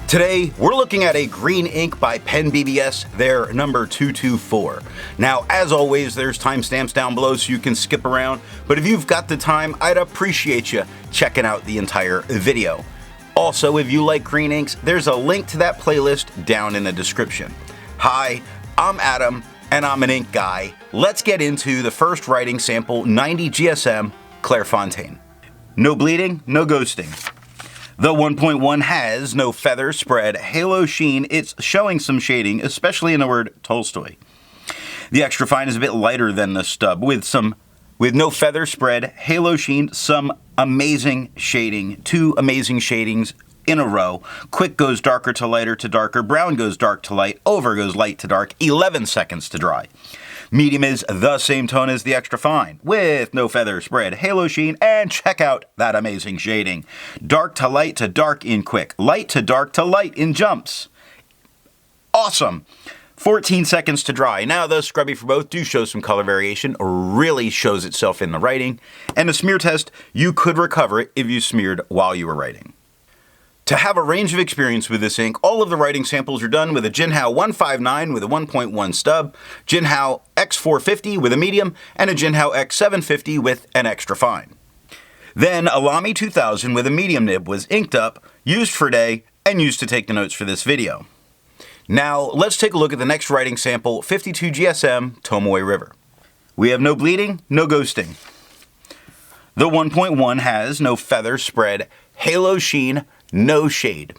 Today, we're looking at a green ink by PensBBS, their number 224. Now, as always, there's timestamps down below so you can skip around, but if you've got the time, I'd appreciate you checking out the entire video. Also, if you like green inks, there's a link to that playlist down in the description. Hi, I'm Adam, and I'm an ink guy. Let's get into the first writing sample, 90 GSM, Clairfontaine. No bleeding, no ghosting. The 1.1 has no feather spread, halo sheen. It's showing some shading, especially in the word Tolstoy. The extra fine is a bit lighter than the stub, with no feather spread, halo sheen, some amazing shading, two amazing shadings in a row. Quick goes darker to lighter to darker, brown goes dark to light, over goes light to dark, 11 seconds to dry. Medium is the same tone as the extra fine, with no feather spread, halo sheen, and check out that amazing shading. Dark to dark in quick, light to dark to light in jumps. Awesome! 14 seconds to dry. Now the scrubby for both do show some color variation, really shows itself in the writing, and the smear test, you could recover it if you smeared while you were writing. To have a range of experience with this ink, all of the writing samples are done with a Jinhao 159 with a 1.1 stub, Jinhao X450 with a medium, and a Jinhao X750 with an extra fine. Then a Lamy 2000 with a medium nib was inked up, used for day, and used to take the notes for this video. Now let's take a look at the next writing sample, 52 GSM, Tomoe River. We have no bleeding, no ghosting. The 1.1 has no feather spread, halo sheen, no shade.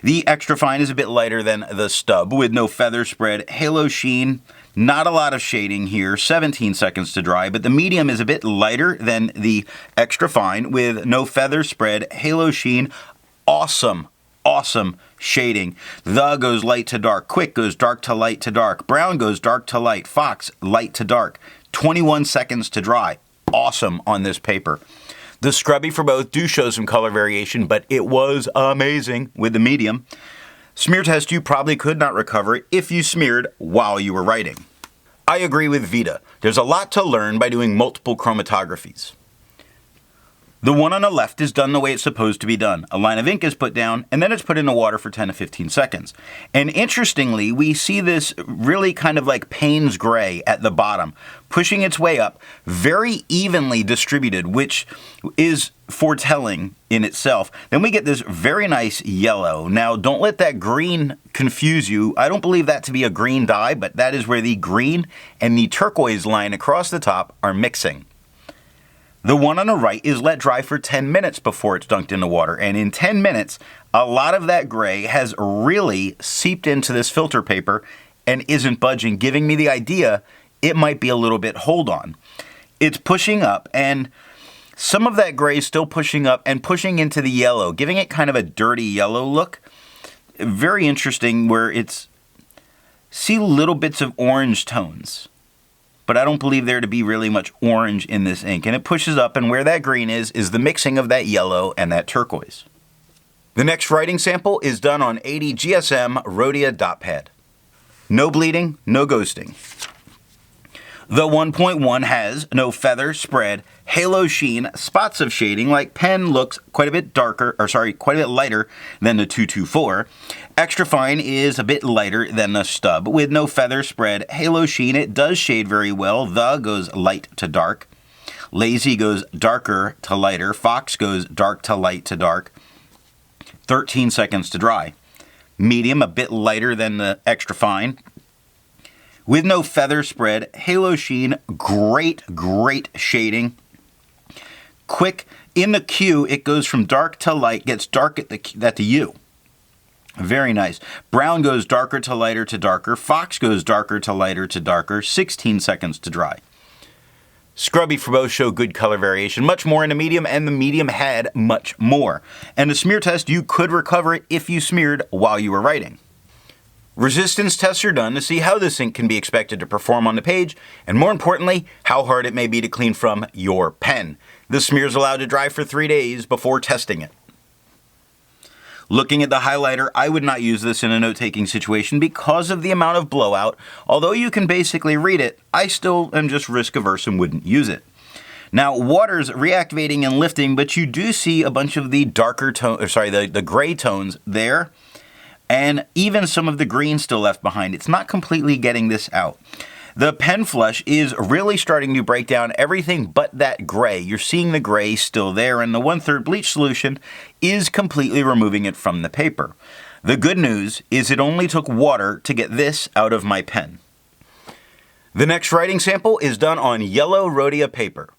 The extra fine is a bit lighter than the stub with no feather spread, halo sheen, not a lot of shading here, 17 seconds to dry, but the medium is a bit lighter than the extra fine with no feather spread, halo sheen, awesome shading. The goes light to dark, quick goes dark to light to dark, brown goes dark to light, fox light to dark, 21 seconds to dry. Awesome on this paper. The scrubby for both do show some color variation, but it was amazing with the medium. Smear test, you probably could not recover it if you smeared while you were writing. I agree with Vita. There's a lot to learn by doing multiple chromatographies. The one on the left is done the way it's supposed to be done. A line of ink is put down, and then it's put in the water for 10 to 15 seconds. And interestingly, we see this really kind of like Payne's gray at the bottom, pushing its way up, very evenly distributed, which is foretelling in itself. Then we get this very nice yellow. Now, don't let that green confuse you. I don't believe that to be a green dye, but that is where the green and the turquoise line across the top are mixing. The one on the right is let dry for 10 minutes before it's dunked in the water, and in 10 minutes, a lot of that gray has really seeped into this filter paper and isn't budging, giving me the idea it might be a little bit hold on. It's pushing up, and some of that gray is still pushing up and pushing into the yellow, giving it kind of a dirty yellow look. Very interesting where see little bits of orange tones. But I don't believe there to be really much orange in this ink. And it pushes up, and where that green is the mixing of that yellow and that turquoise. The next writing sample is done on 80 GSM Rhodia dot pad. No bleeding, no ghosting. The 1.1 has no feather spread, halo sheen, spots of shading, like pen looks quite a bit lighter than the 224. Extra fine is a bit lighter than the stub, with no feather spread, halo sheen. It does shade very well. The goes light to dark. Lazy goes darker to lighter. Fox goes dark to light to dark. 13 seconds to dry. Medium, a bit lighter than the extra fine. With no feather spread, halo sheen, great shading. Quick, in the Q, it goes from dark to light, gets dark at the U. Very nice. Brown goes darker to lighter to darker. Fox goes darker to lighter to darker. 16 seconds to dry. Scrubby for both show good color variation, much more in the medium, and the medium had much more. And the smear test, you could recover it if you smeared while you were writing. Resistance tests are done to see how this ink can be expected to perform on the page, and more importantly, how hard it may be to clean from your pen. The smear is allowed to dry for 3 days before testing it. Looking at the highlighter, I would not use this in a note-taking situation because of the amount of blowout. Although you can basically read it, I still am just risk-averse and wouldn't use it. Now, water's reactivating and lifting, but you do see a bunch of the darker tone, the gray tones there. and even some of the green still left behind. It's not completely getting this out. The pen flush is really starting to break down everything but that gray. You're seeing the gray still there, and the 1/3 bleach solution is completely removing it from the paper. The good news is it only took water to get this out of my pen. The next writing sample is done on yellow Rhodia paper.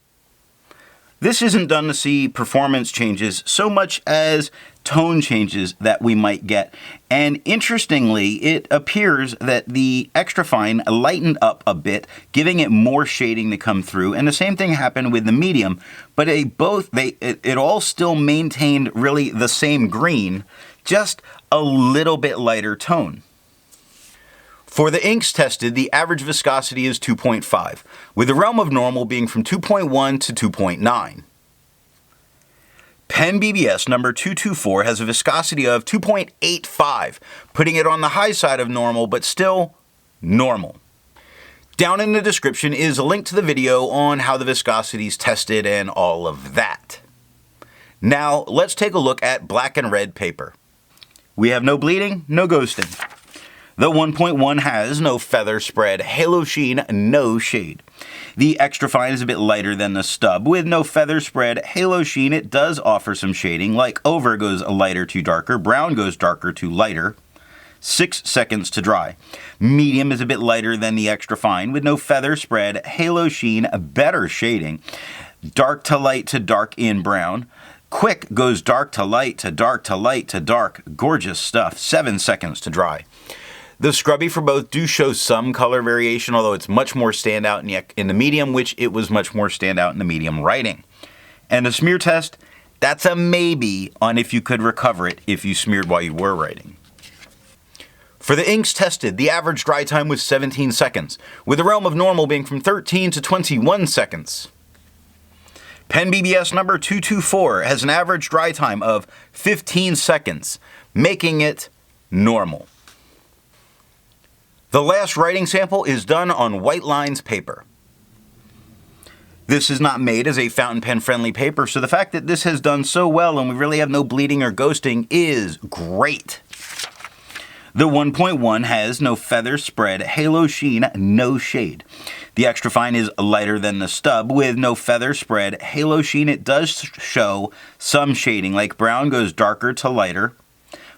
This isn't done to see performance changes so much as tone changes that we might get. And interestingly, it appears that the extra fine lightened up a bit, giving it more shading to come through. And the same thing happened with the medium, but it all still maintained really the same green, just a little bit lighter tone. For the inks tested, the average viscosity is 2.5, with the realm of normal being from 2.1 to 2.9. PensBBS number 224 has a viscosity of 2.85, putting it on the high side of normal, but still normal. Down in the description is a link to the video on how the viscosity is tested and all of that. Now, let's take a look at black and red paper. We have no bleeding, no ghosting. The 1.1 has no feather spread, halo sheen, no shade. The extra fine is a bit lighter than the stub. With no feather spread, halo sheen, it does offer some shading, like over goes lighter to darker, brown goes darker to lighter. 6 seconds to dry. Medium is a bit lighter than the extra fine, with no feather spread, halo sheen, better shading. Dark to light to dark in brown. Quick goes dark to light to dark to light to dark. Gorgeous stuff. 7 seconds to dry. The scrubby for both do show some color variation, although it's much more standout in the medium, which it was much more standout in the medium writing. And the smear test, that's a maybe on if you could recover it if you smeared while you were writing. For the inks tested, the average dry time was 17 seconds, with the realm of normal being from 13 to 21 seconds. PensBBS number 224 has an average dry time of 15 seconds, making it normal. The last writing sample is done on white lines paper. This is not made as a fountain pen friendly paper, so the fact that this has done so well and we really have no bleeding or ghosting is great. The 1.1 has no feather spread, halo sheen, no shade. The extra fine is lighter than the stub with no feather spread, halo sheen. It does show some shading, like brown goes darker to lighter.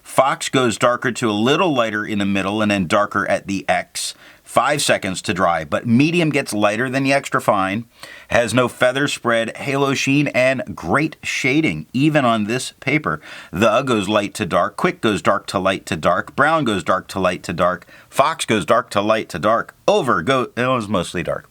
Fox goes darker to a little lighter in the middle and then darker at the X. 5 seconds to dry, but medium gets lighter than the extra fine, has no feather spread, halo sheen, and great shading, even on this paper. The goes light to dark, quick goes dark to light to dark, brown goes dark to light to dark, fox goes dark to light to dark, it was mostly dark.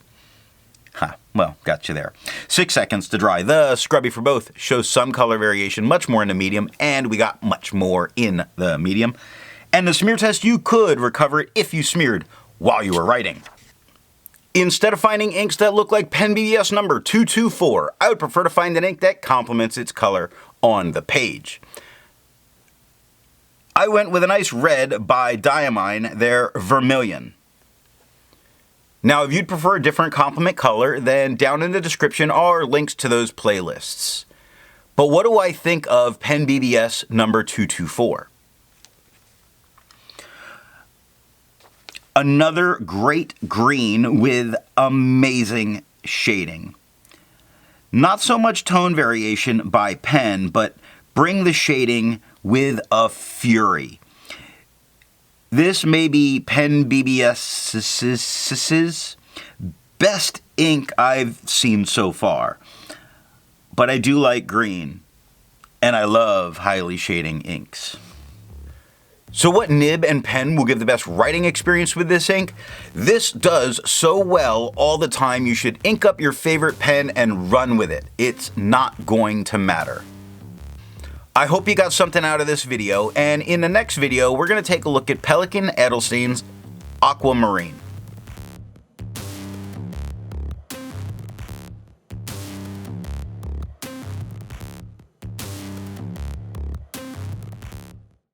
Well, got you there. 6 seconds to dry. The scrubby for both shows some color variation, much more in the medium, and we got much more in the medium. And the smear test, you could recover it if you smeared while you were writing. Instead of finding inks that look like PensBBS number 224, I would prefer to find an ink that complements its color on the page. I went with a nice red by Diamine Vermillion. Now, if you'd prefer a different complement color, then down in the description are links to those playlists. But what do I think of PensBBS number 224? Another great green with amazing shading. Not so much tone variation by pen, but bring the shading with a fury. This may be PensBBS's best ink I've seen so far. But I do like green, and I love highly shading inks. So what nib and pen will give the best writing experience with this ink? This does so well all the time, you should ink up your favorite pen and run with it. It's not going to matter. I hope you got something out of this video, and in the next video, we're going to take a look at Pelikan Edelstein's Aquamarine.